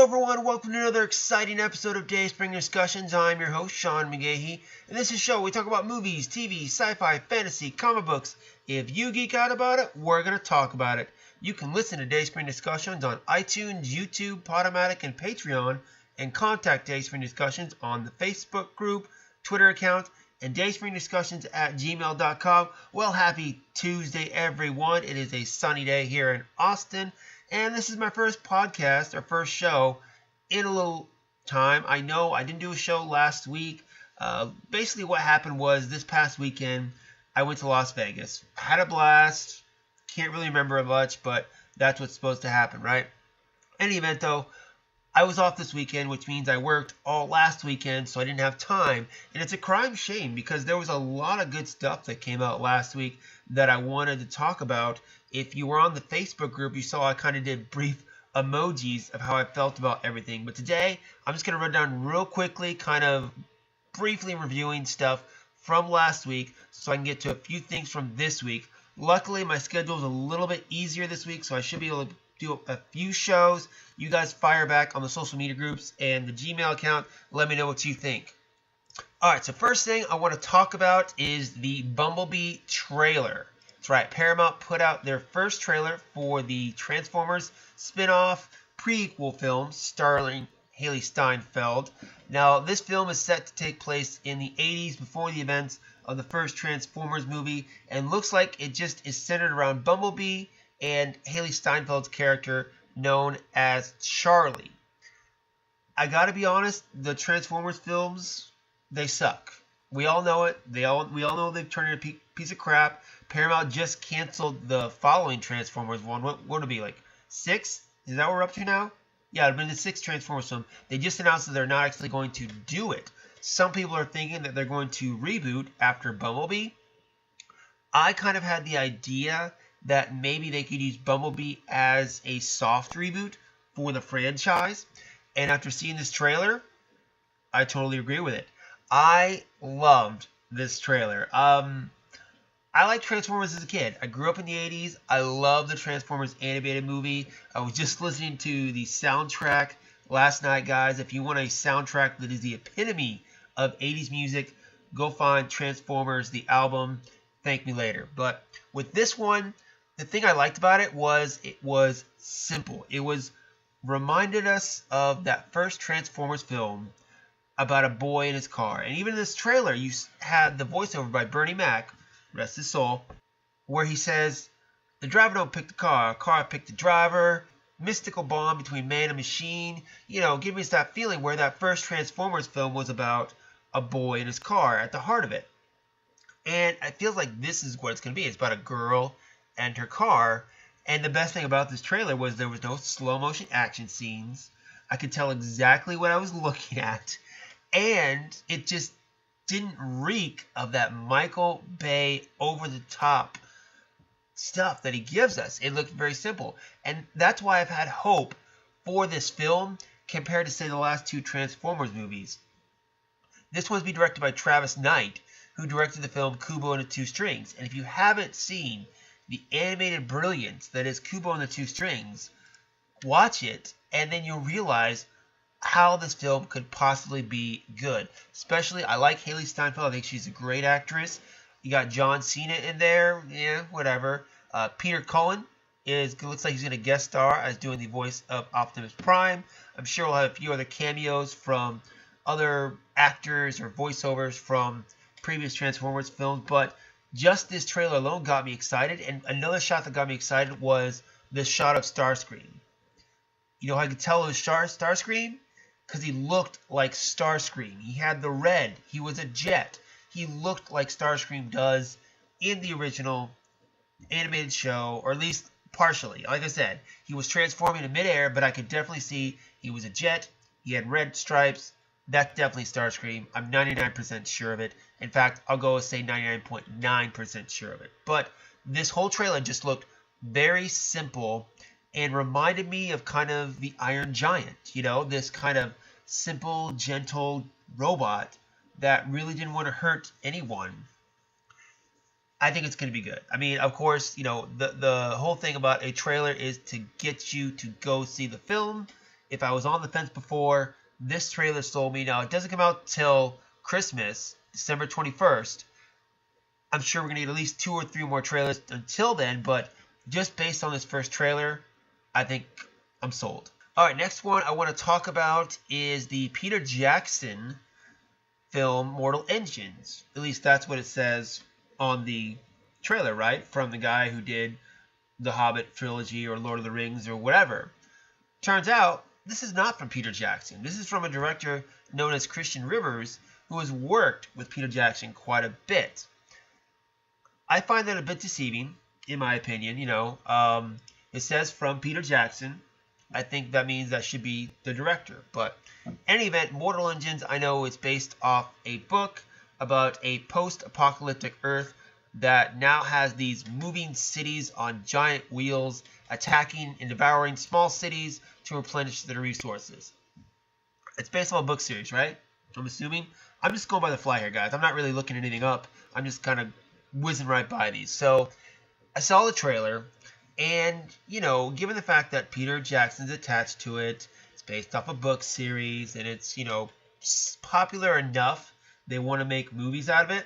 Hello everyone, welcome to another exciting episode of Dayspring Discussions. I'm your host, Sean McGahee, and this is a show where we talk about movies, TV, sci-fi, fantasy, comic books. If you geek out about it, we're going to talk about it. You can listen to Dayspring Discussions on iTunes, YouTube, Podomatic, and Patreon, and contact Dayspring Discussions on the Facebook group, Twitter account, and dayspringdiscussions@gmail.com. Well, happy Tuesday, everyone. It is a sunny day here in Austin. And this is my first podcast, or first show, in a little time. I know I didn't do a show last week. Basically what happened was this past weekend, I went to Las Vegas. Had a blast. Can't really remember much, but that's what's supposed to happen, right? In any event, though, I was off this weekend, which means I worked all last weekend, so I didn't have time. And it's a crime shame because there was a lot of good stuff that came out last week that I wanted to talk about. If you were on the Facebook group, you saw I kind of did brief emojis of how I felt about everything. But today, I'm just going to run down real quickly, kind of briefly reviewing stuff from last week so I can get to a few things from this week. Luckily, my schedule is a little bit easier this week, so I should be able to do a few shows. You guys fire back on the social media groups and the Gmail account. Let me know what you think. Alright, so first thing I want to talk about is the Bumblebee trailer. That's right, Paramount put out their first trailer for the Transformers spin-off prequel film starring Haley Steinfeld. Now, this film is set to take place in the 80s before the events of the first Transformers movie, and looks like it just is centered around Bumblebee and Haley Steinfeld's character known as Charlie. I gotta be honest, the Transformers films, they suck. We all know it. We all know they've turned into a piece of crap. Paramount just canceled the following Transformers one. What would it be, like 6? Is that what we're up to now? Yeah, it'd been the 6th Transformers film. They just announced that they're not actually going to do it. Some people are thinking that they're going to reboot after Bumblebee. I kind of had the idea that maybe they could use Bumblebee as a soft reboot for the franchise. And after seeing this trailer, I totally agree with it. I loved this trailer. I liked Transformers as a kid. I grew up in the 80s. I love the Transformers animated movie. I was just listening to the soundtrack last night, guys. If you want a soundtrack that is the epitome of 80s music, go find Transformers, the album. Thank me later. But with this one, the thing I liked about it was simple. It reminded us of that first Transformers film about a boy in his car. And even in this trailer, you had the voiceover by Bernie Mac, rest his soul, where he says, "The driver don't pick the car picked the driver." Mystical bond between man and machine. You know, give us that feeling where that first Transformers film was about a boy in his car at the heart of it. And I feel like this is what it's going to be. It's about a girl and her car. And the best thing about this trailer was there was no slow motion action scenes. I could tell exactly what I was looking at. And it just didn't reek of that Michael Bay over-the-top stuff that he gives us. It looked very simple. And that's why I've had hope for this film compared to, say, the last 2 Transformers movies. This one's being directed by Travis Knight, who directed the film Kubo and the Two Strings. And if you haven't seen the animated brilliance that is Kubo and the Two Strings, watch it, and then you'll realize how this film could possibly be good. Especially, I like Haley Steinfeld. I think she's a great actress. You got John Cena in there. Yeah, whatever. Peter Cullen looks like he's going to guest star as doing the voice of Optimus Prime. I'm sure we'll have a few other cameos from other actors or voiceovers from previous Transformers films. But just this trailer alone got me excited. And another shot that got me excited was this shot of Starscream. You know how I could tell it was Starscream? Because he looked like Starscream. He had the red. He was a jet. He looked like Starscream does in the original animated show, or at least partially. Like I said, he was transforming in midair, but I could definitely see he was a jet. He had red stripes. That's definitely Starscream. I'm 99% sure of it. In fact, I'll go and say 99.9% sure of it. But this whole trailer just looked very simple and reminded me of kind of the Iron Giant, you know, this kind of simple, gentle robot that really didn't want to hurt anyone. I think it's going to be good. I mean, of course, you know, the whole thing about a trailer is to get you to go see the film. if I was on the fence before, this trailer sold me. Now, it doesn't come out till Christmas, December 21st. I'm sure we're going to get at least 2 or 3 more trailers until then, but just based on this first trailer, I think I'm sold. Alright, next one I want to talk about is the Peter Jackson film Mortal Engines. At least that's what it says on the trailer, right? From the guy who did the Hobbit trilogy or Lord of the Rings or whatever. Turns out, this is not from Peter Jackson. This is from a director known as Christian Rivers, who has worked with Peter Jackson quite a bit. I find that a bit deceiving, in my opinion. It says from Peter Jackson. I think that means that should be the director. But in any event, Mortal Engines, I know it's based off a book about a post-apocalyptic Earth that now has these moving cities on giant wheels attacking and devouring small cities to replenish their resources. It's based on a book series, right? I'm assuming. I'm just going by the fly here, guys. I'm not really looking anything up. I'm just kind of whizzing right by these. So I saw the trailer, and, given the fact that Peter Jackson's attached to it, it's based off a book series, and it's, popular enough, they want to make movies out of it,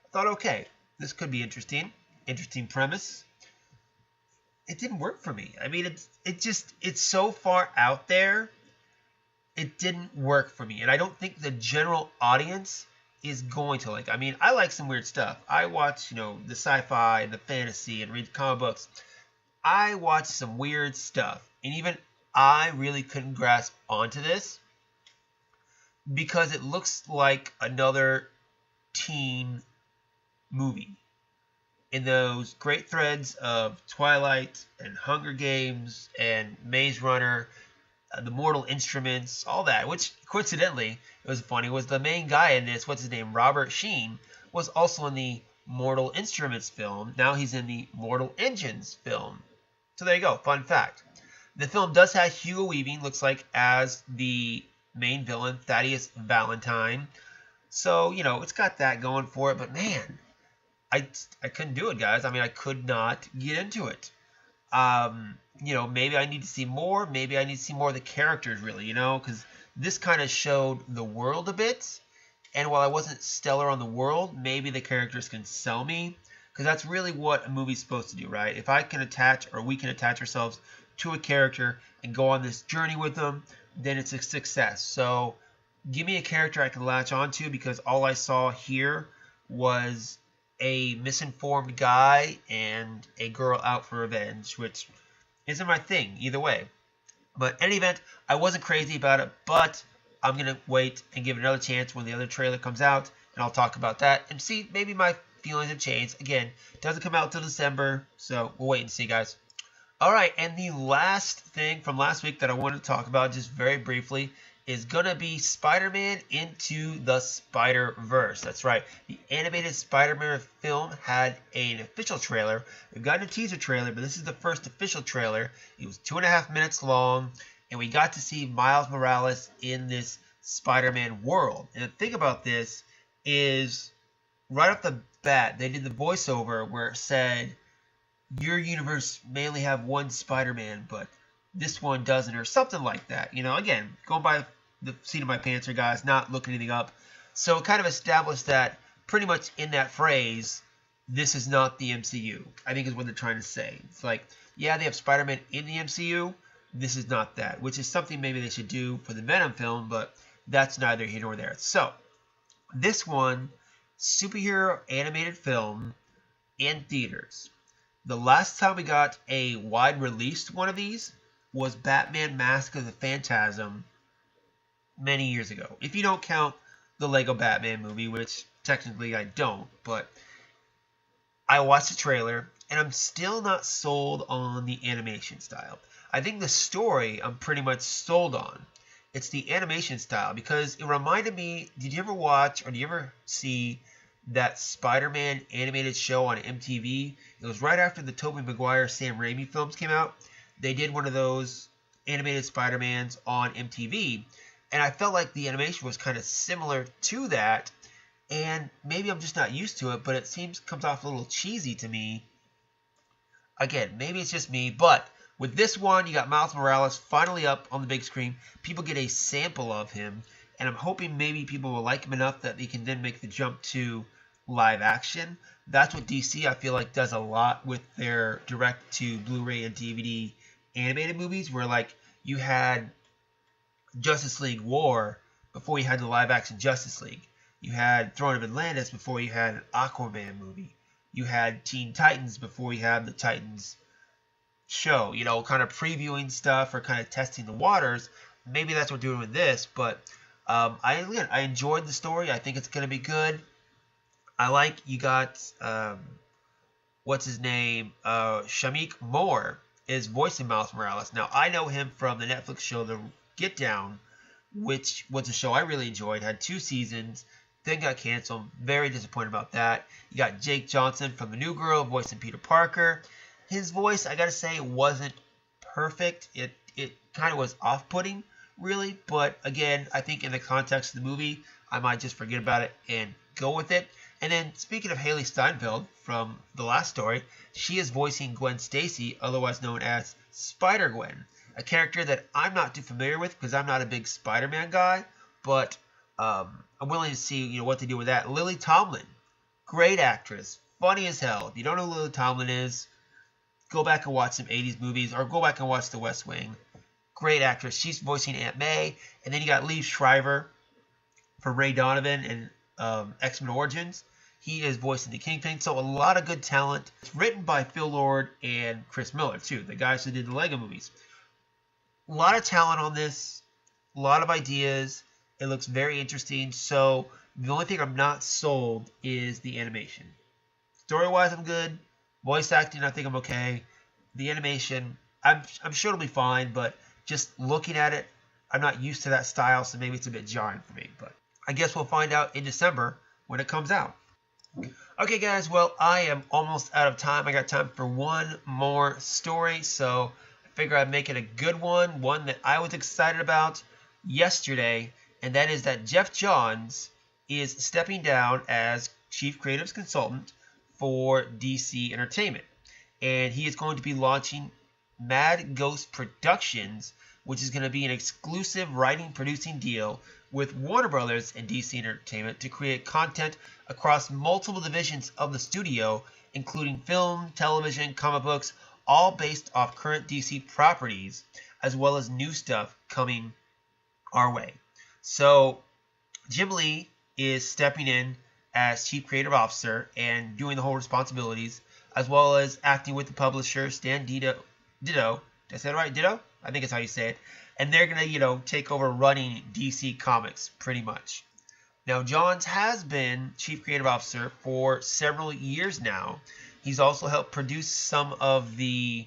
I thought, okay, this could be interesting. Interesting premise. It didn't work for me. I mean, it's so far out there, it didn't work for me. And I don't think the general audience is going to like. I mean, I like some weird stuff. I watch, the sci-fi and the fantasy and read comic books. I watch some weird stuff. And even I really couldn't grasp onto this because it looks like another teen movie. In those great threads of Twilight and Hunger Games and Maze Runner, the Mortal Instruments, all that, which coincidentally, it was funny, was the main guy in this, what's his name, Robert Sheen, was also in the Mortal Instruments film. Now he's in the Mortal Engines film. So there you go, fun fact. The film does have Hugo Weaving, looks like, as the main villain, Thaddeus Valentine. So, it's got that going for it, but man, I couldn't do it, guys. I mean, I could not get into it. Maybe I need to see more. Maybe I need to see more of the characters, really, because this kind of showed the world a bit. And while I wasn't stellar on the world, maybe the characters can sell me. Because that's really what a movie's supposed to do, right? If I can attach, or we can attach ourselves to a character and go on this journey with them, then it's a success. So give me a character I can latch onto, because all I saw here was a misinformed guy and a girl out for revenge, which isn't my thing either way. But in any event, I wasn't crazy about it, but I'm going to wait and give it another chance when the other trailer comes out, and I'll talk about that and see, maybe my feelings have changed. Again, it doesn't come out till December, so we'll wait and see, guys. Alright, and the last thing from last week that I wanted to talk about, just very briefly, is going to be Spider-Man Into the SpiderVerse. That's right. The animated Spider-Man film had an official trailer. We've gotten a teaser trailer, but this is the first official trailer. It was 2.5 minutes long, and we got to see Miles Morales in this Spider-Man world. And the thing about this is, right off the bat, they did the voiceover where it said, your universe may only have one Spider-Man, but this one doesn't, or something like that. Again, going by the seat of my pants here, guys, not looking anything up. So it kind of established that pretty much in that phrase, this is not the MCU, I think is what they're trying to say. It's like, yeah, they have Spider-Man in the MCU, this is not that, which is something maybe they should do for the Venom film, but that's neither here nor there. So, this one, superhero animated film in theaters. The last time we got a wide released one of these was Batman Mask of the Phantasm many years ago. If you don't count the Lego Batman movie, which technically I don't, but I watched the trailer and I'm still not sold on the animation style. I think the story I'm pretty much sold on. It's the animation style, because it reminded me, did you ever watch or do you ever see that Spider-Man animated show on MTV? It was right after the Tobey Maguire, Sam Raimi films came out. They did one of those animated Spider-Mans on MTV, and I felt like the animation was kind of similar to that, and maybe I'm just not used to it, but it comes off a little cheesy to me. Again, maybe it's just me, but With this one, you got Miles Morales finally up on the big screen. People get a sample of him, and I'm hoping maybe people will like him enough that they can then make the jump to live action. That's what DC, I feel like, does a lot with their direct to Blu-ray and DVD animated movies, where like you had Justice League War before you had the live action Justice League. You had Throne of Atlantis before you had an Aquaman movie. You had Teen Titans before you had the Titans show, you know, kind of previewing stuff or kind of testing the waters. Maybe that's what we're doing with this, but I enjoyed the story. I think it's going to be good. I like you got, what's his name? Shamik Moore is voicing Miles Morales. Now, I know him from the Netflix show The Get Down, which was a show I really enjoyed. Had 2 seasons, then got canceled. Very disappointed about that. You got Jake Johnson from The New Girl voicing Peter Parker. His voice, I gotta say, wasn't perfect. It kind of was off-putting, really. But again, I think in the context of the movie, I might just forget about it and go with it. And then, speaking of Haley Steinfeld from the last story, she is voicing Gwen Stacy, otherwise known as Spider-Gwen, a character that I'm not too familiar with because I'm not a big Spider-Man guy, but I'm willing to see what they do with that. Lily Tomlin, great actress, funny as hell. If you don't know who Lily Tomlin is, go back and watch some 80s movies or go back and watch The West Wing. Great actress. She's voicing Aunt May. And then you got Lee Shriver for Ray Donovan and X-Men Origins. He is voicing the Kingpin. So a lot of good talent. It's written by Phil Lord and Chris Miller, too, the guys who did the Lego movies. A lot of talent on this. A lot of ideas. It looks very interesting. So the only thing I'm not sold is the animation. Story-wise, I'm good. Voice acting, I think I'm okay. The animation, I'm sure it'll be fine, but just looking at it, I'm not used to that style, so maybe it's a bit jarring for me. But I guess we'll find out in December when it comes out. Okay, guys, well, I am almost out of time. I got time for one more story, so I figure I'd make it a good one that I was excited about yesterday, and that is that Geoff Johns is stepping down as Chief Creative Consultant for DC Entertainment. And he is going to be launching Mad Ghost Productions, which is going to be an exclusive writing producing deal with Warner Brothers and DC Entertainment to create content across multiple divisions of the studio, including film, television, comic books, all based off current DC properties, as well as new stuff coming our way. So Jim Lee is stepping in as Chief Creative Officer and doing the whole responsibilities, as well as acting with the publisher, Stan Ditto. Did I say it right? Ditto? I think it's how you say it. And they're going to, take over running DC Comics, pretty much. Now, Johns has been Chief Creative Officer for several years now. He's also helped produce some of the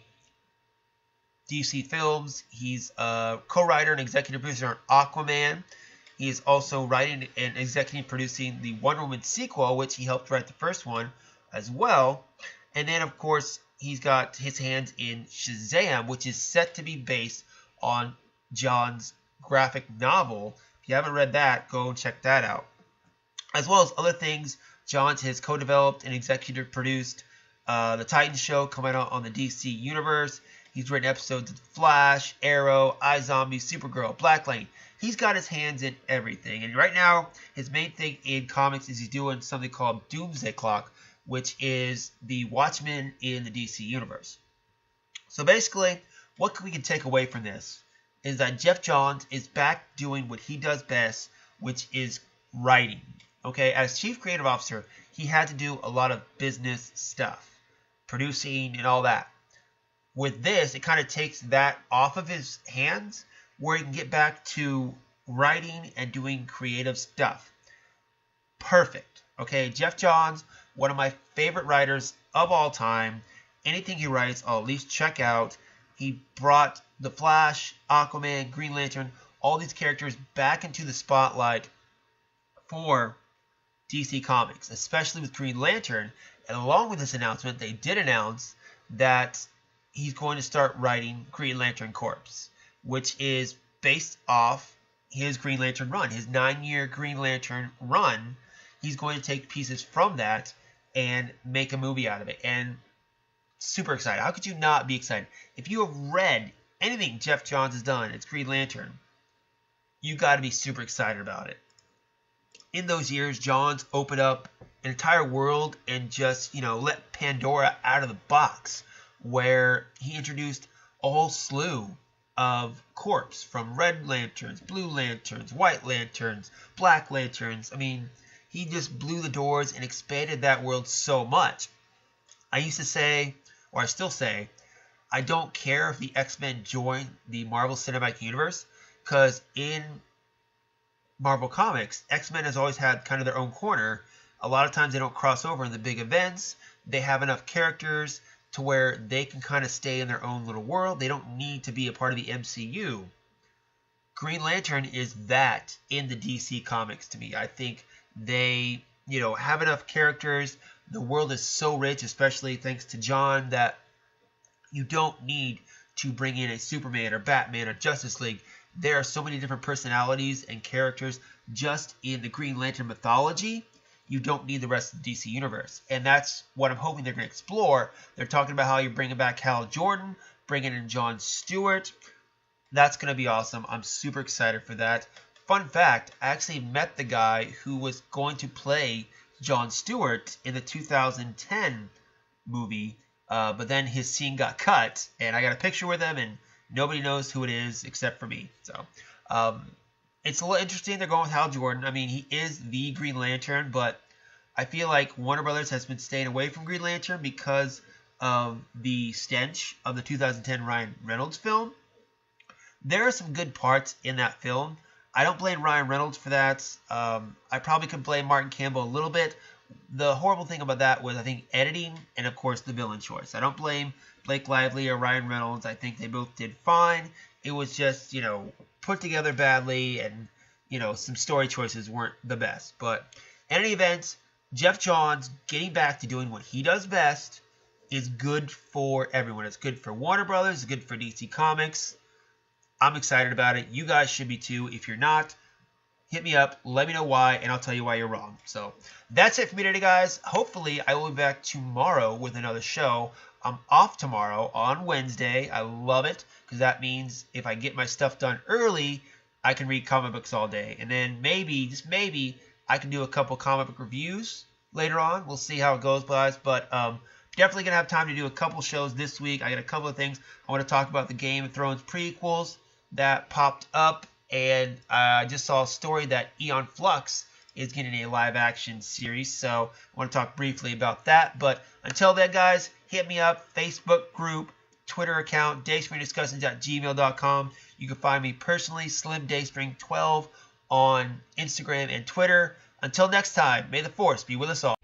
DC films. He's a co-writer and executive producer on Aquaman. He is also writing and executive producing the Wonder Woman sequel, which he helped write the first one as well. And then, of course, he's got his hands in Shazam, which is set to be based on John's graphic novel. If you haven't read that, go and check that out. As well as other things, Johns has co-developed and executive produced the Titans show coming out on the DC Universe. He's written episodes of Flash, Arrow, iZombie, Supergirl, Black Lightning. He's got his hands in everything. And right now, his main thing in comics is he's doing something called Doomsday Clock, which is the Watchmen in the DC Universe. So basically, what we can take away from this is that Geoff Johns is back doing what he does best, which is writing. Okay, as Chief Creative Officer, he had to do a lot of business stuff, producing and all that. With this, it kind of takes that off of his hands, where he can get back to writing and doing creative stuff. Perfect. Okay, Geoff Johns, one of my favorite writers of all time. Anything he writes, I'll at least check out. He brought The Flash, Aquaman, Green Lantern, all these characters back into the spotlight for DC Comics, especially with Green Lantern. And along with this announcement, they did announce that he's going to start writing Green Lantern Corps, which is based off his Green Lantern run, his 9-year Green Lantern run. He's going to take pieces from that and make a movie out of it. And super excited. How could you not be excited? If you have read anything Geoff Johns has done, it's Green Lantern, you got to be super excited about it. In those years, Johns opened up an entire world and just, let Pandora out of the box, where he introduced a whole slew of corps, from red lanterns, blue lanterns, white lanterns, black lanterns. I mean, he just blew the doors and expanded that world so much. I used to say, or I still say, I don't care if the X-Men join the Marvel Cinematic Universe, because in Marvel Comics, X-Men has always had kind of their own corner. A lot of times they don't cross over in the big events. They have enough characters to where they can kind of stay in their own little world. They don't need to be a part of the MCU. Green Lantern is that in the DC Comics to me. I think they, have enough characters. The world is so rich, especially thanks to John, that you don't need to bring in a Superman or Batman or Justice League. There are so many different personalities and characters just in the Green Lantern mythology. You don't need the rest of the DC universe. And that's what I'm hoping they're going to explore. They're talking about how you're bringing back Hal Jordan, bringing in John Stewart. That's going to be awesome. I'm super excited for that. Fun fact, I actually met the guy who was going to play John Stewart in the 2010 movie, but then his scene got cut, and I got a picture with him, and nobody knows who it is except for me. So it's a little interesting. They're going with Hal Jordan. I mean, he is the Green Lantern, but I feel like Warner Brothers has been staying away from Green Lantern because of the stench of the 2010 Ryan Reynolds film. There are some good parts in that film. I don't blame Ryan Reynolds for that. I probably could blame Martin Campbell a little bit. The horrible thing about that was, I think, editing and, of course, the villain choice. I don't blame Blake Lively or Ryan Reynolds. I think they both did fine. It was just, put together badly, and, some story choices weren't the best. But in any event, Geoff Johns getting back to doing what he does best is good for everyone. It's good for Warner Brothers. It's good for DC Comics. I'm excited about it. You guys should be too. If you're not, hit me up. Let me know why, and I'll tell you why you're wrong. So that's it for me today, guys. Hopefully, I will be back tomorrow with another show. I'm off tomorrow on Wednesday. I love it, because that means if I get my stuff done early, I can read comic books all day. And then maybe, just maybe, I can do a couple comic book reviews later on. We'll see how it goes, guys. But definitely going to have time to do a couple shows this week. I got a couple of things. I want to talk about the Game of Thrones prequels that popped up, and I just saw a story that Aeon Flux is getting a live-action series, so I want to talk briefly about that. But until then, guys, hit me up, Facebook group, Twitter account, dayspringdiscussions@gmail.com. You can find me personally, SlimDayspring12, on Instagram and Twitter. Until next time, may the Force be with us all.